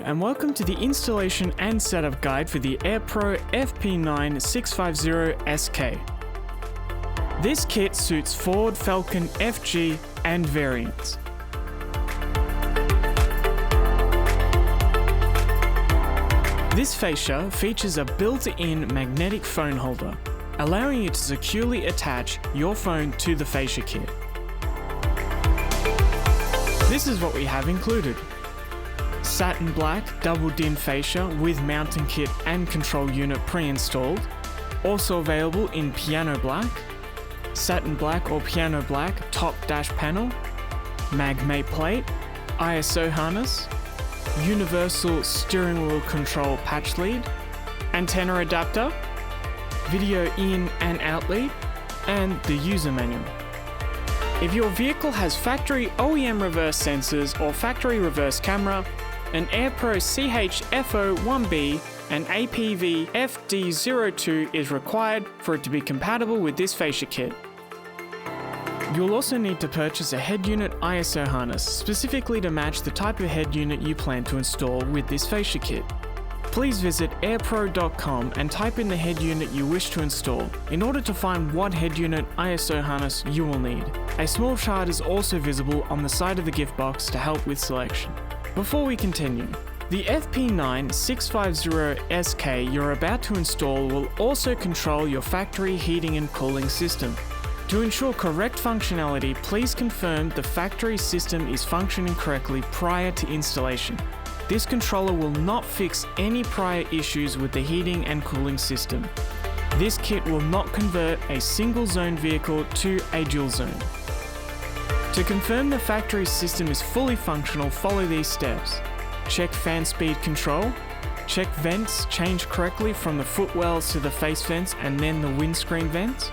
and welcome to the installation and setup guide for the Aerpro FP9650SK. This kit suits Ford, Falcon, FG and variants. This fascia features a built-in magnetic phone holder, allowing you to securely attach your phone to the fascia kit. This is what we have included. Satin black double DIN fascia with mounting kit and control unit pre-installed, also available in piano black, satin black or piano black top dash panel, magmate plate, ISO harness, universal steering wheel control patch lead, antenna adapter, video in and out lead, and the user manual. If your vehicle has factory OEM reverse sensors or factory reverse camera, an Aerpro CHFO1B and APV FD02 is required for it to be compatible with this fascia kit. You'll also need to purchase a head unit ISO harness specifically to match the type of head unit you plan to install with this fascia kit. Please visit aerpro.com and type in the head unit you wish to install in order to find what head unit ISO harness you will need. A small chart is also visible on the side of the gift box to help with selection. Before we continue, the FP9650SK you're about to install will also control your factory heating and cooling system. To ensure correct functionality, please confirm the factory system is functioning correctly prior to installation. This controller will not fix any prior issues with the heating and cooling system. This kit will not convert a single zone vehicle to a dual zone. To confirm the factory system is fully functional, follow these steps. Check fan speed control. Check vents change correctly from the footwells to the face vents and then the windscreen vents.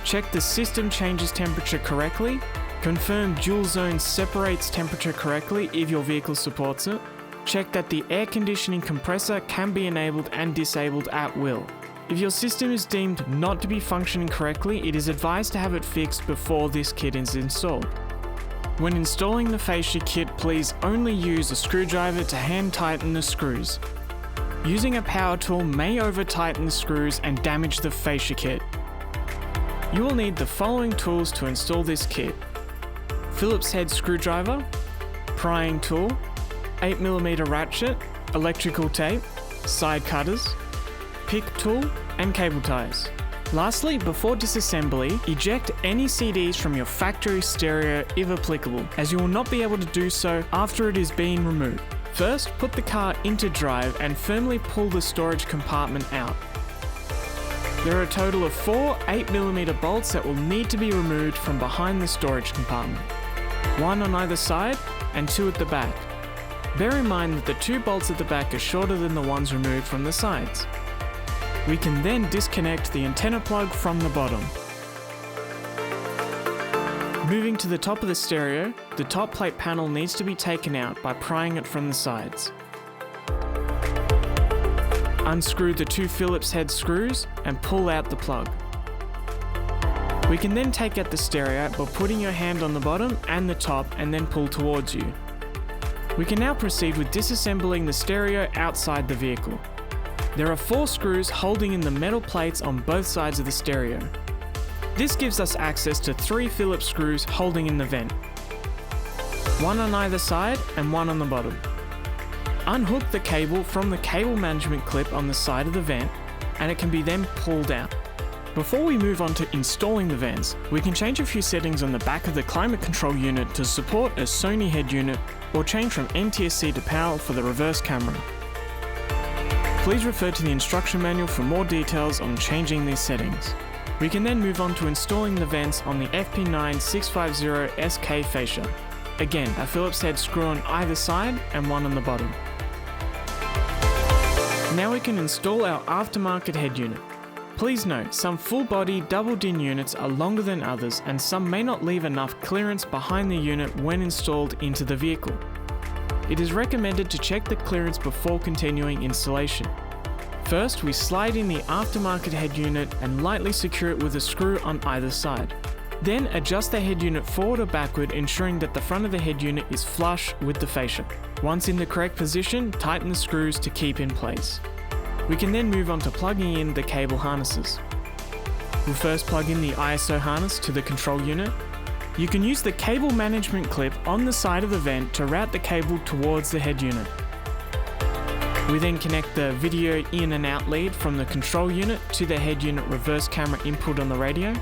Check the system changes temperature correctly. Confirm dual zone separates temperature correctly if your vehicle supports it. Check that the air conditioning compressor can be enabled and disabled at will. If your system is deemed not to be functioning correctly, it is advised to have it fixed before this kit is installed. When installing the fascia kit, please only use a screwdriver to hand tighten the screws. Using a power tool may over-tighten the screws and damage the fascia kit. You will need the following tools to install this kit: Phillips head screwdriver, prying tool, 8mm ratchet, electrical tape, side cutters, pick tool, and cable ties. Lastly, before disassembly, eject any CDs from your factory stereo if applicable, as you will not be able to do so after it is being removed. First, put the car into drive and firmly pull the storage compartment out. There are a total of 4 8mm bolts that will need to be removed from behind the storage compartment. 1 on either side and 2 at the back. Bear in mind that the 2 bolts at the back are shorter than the ones removed from the sides. We can then disconnect the antenna plug from the bottom. Moving to the top of the stereo, the top plate panel needs to be taken out by prying it from the sides. Unscrew the 2 Phillips head screws and pull out the plug. We can then take out the stereo by putting your hand on the bottom and the top and then pull towards you. We can now proceed with disassembling the stereo outside the vehicle. There are 4 screws holding in the metal plates on both sides of the stereo. This gives us access to 3 Phillips screws holding in the vent. 1 on either side and 1 on the bottom. Unhook the cable from the cable management clip on the side of the vent and it can be then pulled out. Before we move on to installing the vents, we can change a few settings on the back of the climate control unit to support a Sony head unit or change from NTSC to PAL for the reverse camera. Please refer to the instruction manual for more details on changing these settings. We can then move on to installing the vents on the FP9650SK fascia. Again, a Phillips head screw on either side and 1 on the bottom. Now we can install our aftermarket head unit. Please note, some full body double DIN units are longer than others and some may not leave enough clearance behind the unit when installed into the vehicle. It is recommended to check the clearance before continuing installation. First, we slide in the aftermarket head unit and lightly secure it with a screw on either side. Then adjust the head unit forward or backward, ensuring that the front of the head unit is flush with the fascia. Once in the correct position, tighten the screws to keep in place. We can then move on to plugging in the cable harnesses. We'll first plug in the ISO harness to the control unit. You can use the cable management clip on the side of the vent to route the cable towards the head unit. We then connect the video in and out lead from the control unit to the head unit reverse camera input on the radio.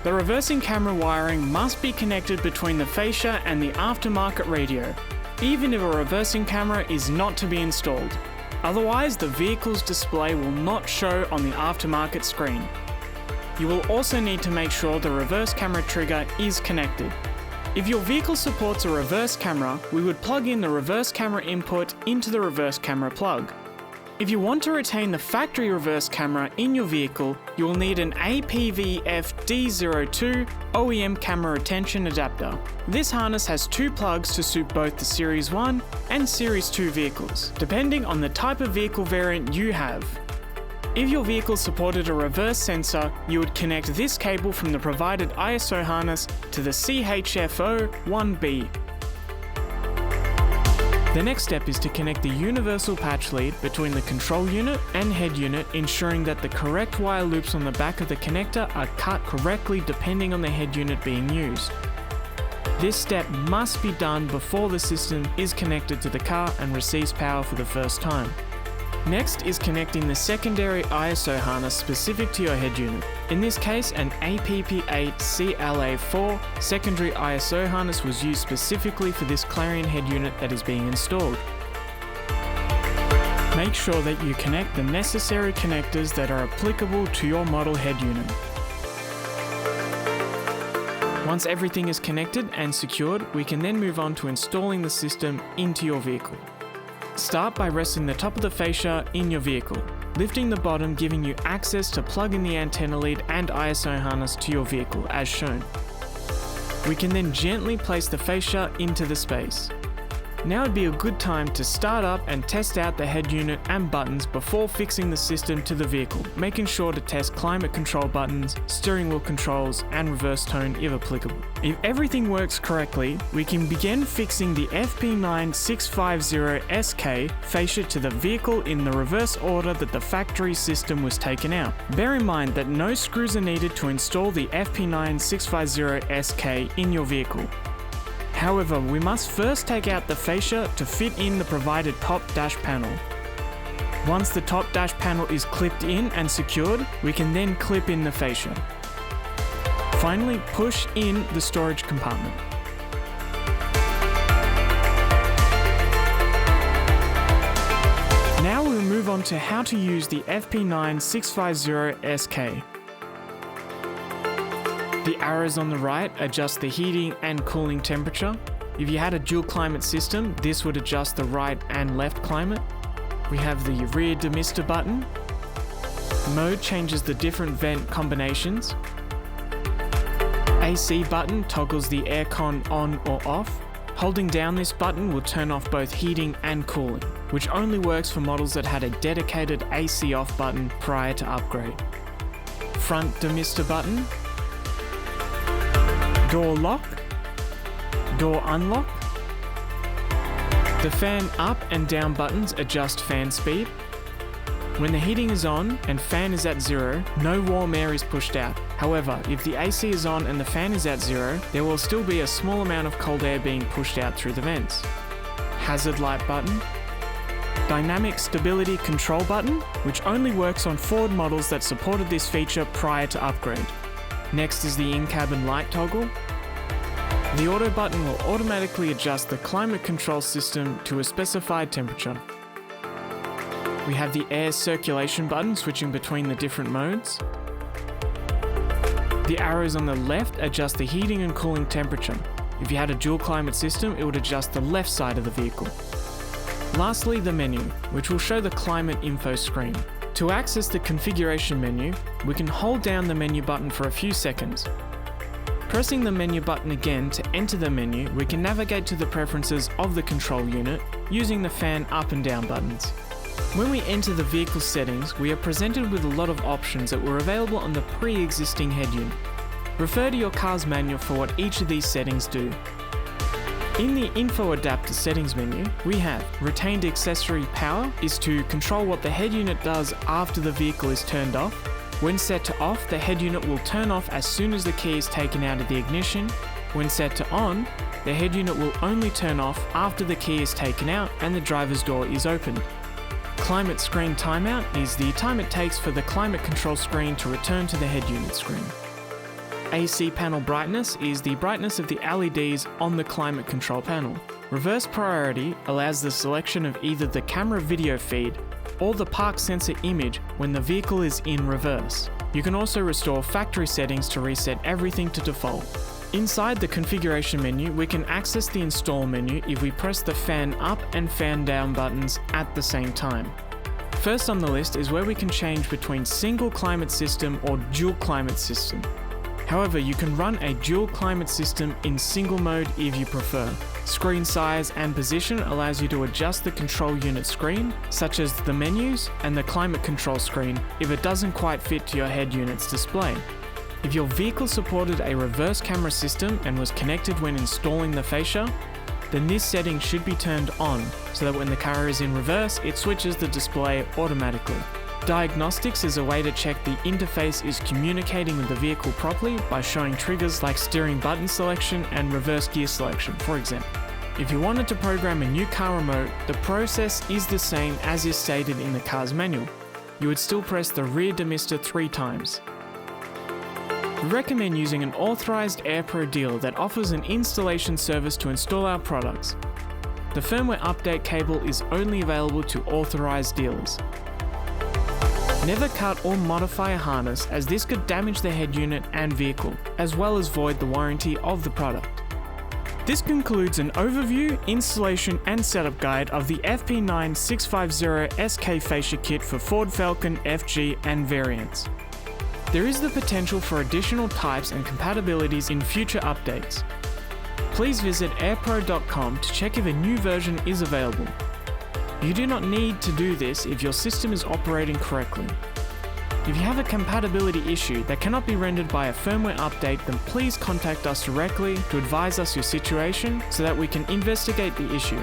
The reversing camera wiring must be connected between the fascia and the aftermarket radio, even if a reversing camera is not to be installed. Otherwise, the vehicle's display will not show on the aftermarket screen. You will also need to make sure the reverse camera trigger is connected. If your vehicle supports a reverse camera, we would plug in the reverse camera input into the reverse camera plug. If you want to retain the factory reverse camera in your vehicle, you will need an APVFD02 OEM camera retention adapter. This harness has two plugs to suit both the Series 1 and Series 2 vehicles, depending on the type of vehicle variant you have. If your vehicle supported a reverse sensor, you would connect this cable from the provided ISO harness to the CHFO1B. The next step is to connect the universal patch lead between the control unit and head unit, ensuring that the correct wire loops on the back of the connector are cut correctly depending on the head unit being used. This step must be done before the system is connected to the car and receives power for the first time. Next is connecting the secondary ISO harness specific to your head unit. In this case, an APP8CLA4 secondary ISO harness was used specifically for this Clarion head unit that is being installed. Make sure that you connect the necessary connectors that are applicable to your model head unit. Once everything is connected and secured, we can then move on to installing the system into your vehicle. Start by resting the top of the fascia in your vehicle, lifting the bottom, giving you access to plug in the antenna lead and ISO harness to your vehicle as shown. We can then gently place the fascia into the space. Now would be a good time to start up and test out the head unit and buttons before fixing the system to the vehicle, making sure to test climate control buttons, steering wheel controls, and reverse tone if applicable. If everything works correctly, we can begin fixing the FP9650SK fascia to the vehicle in the reverse order that the factory system was taken out. Bear in mind that no screws are needed to install the FP9650SK in your vehicle. However, we must first take out the fascia to fit in the provided top dash panel. Once the top dash panel is clipped in and secured, we can then clip in the fascia. Finally, push in the storage compartment. Now we'll move on to how to use the FP9650SK. The arrows on the right adjust the heating and cooling temperature. If you had a dual climate system, this would adjust the right and left climate. We have the rear demister button. Mode changes the different vent combinations. AC button toggles the aircon on or off. Holding down this button will turn off both heating and cooling, which only works for models that had a dedicated AC off button prior to upgrade. Front demister button. Door lock, door unlock. The fan up and down buttons adjust fan speed. When the heating is on and fan is at 0, no warm air is pushed out. However, if the AC is on and the fan is at 0, there will still be a small amount of cold air being pushed out through the vents. Hazard light button. Dynamic stability control button, which only works on Ford models that supported this feature prior to upgrade. Next is the in-cabin light toggle. The auto button will automatically adjust the climate control system to a specified temperature. We have the air circulation button switching between the different modes. The arrows on the left adjust the heating and cooling temperature. If you had a dual climate system, it would adjust the left side of the vehicle. Lastly, the menu, which will show the climate info screen. To access the configuration menu, we can hold down the menu button for a few seconds. Pressing the menu button again to enter the menu, we can navigate to the preferences of the control unit using the fan up and down buttons. When we enter the vehicle settings, we are presented with a lot of options that were available on the pre-existing head unit. Refer to your car's manual for what each of these settings do. In the Info Adapter settings menu, we have Retained Accessory Power is to control what the head unit does after the vehicle is turned off. When set to off, the head unit will turn off as soon as the key is taken out of the ignition. When set to on, the head unit will only turn off after the key is taken out and the driver's door is opened. Climate Screen Timeout is the time it takes for the climate control screen to return to the head unit screen. AC Panel Brightness is the brightness of the LEDs on the climate control panel. Reverse Priority allows the selection of either the camera video feed or the park sensor image when the vehicle is in reverse. You can also restore factory settings to reset everything to default. Inside the configuration menu, we can access the install menu if we press the fan up and fan down buttons at the same time. First on the list is where we can change between single climate system or dual climate system. However, you can run a dual climate system in single mode if you prefer. Screen size and position allows you to adjust the control unit screen, such as the menus and the climate control screen, if it doesn't quite fit to your head unit's display. If your vehicle supported a reverse camera system and was connected when installing the fascia, then this setting should be turned on so that when the car is in reverse, it switches the display automatically. Diagnostics is a way to check the interface is communicating with the vehicle properly by showing triggers like steering button selection and reverse gear selection, for example. If you wanted to program a new car remote, the process is the same as is stated in the car's manual. You would still press the rear demister 3 times. We recommend using an authorized Aerpro dealer that offers an installation service to install our products. The firmware update cable is only available to authorized dealers. Never cut or modify a harness, as this could damage the head unit and vehicle, as well as void the warranty of the product. This concludes an overview, installation and setup guide of the FP9650SK fascia kit for Ford Falcon, FG and variants. There is the potential for additional types and compatibilities in future updates. Please visit aerpro.com to check if a new version is available. You do not need to do this if your system is operating correctly. If you have a compatibility issue that cannot be rendered by a firmware update, then please contact us directly to advise us your situation so that we can investigate the issue.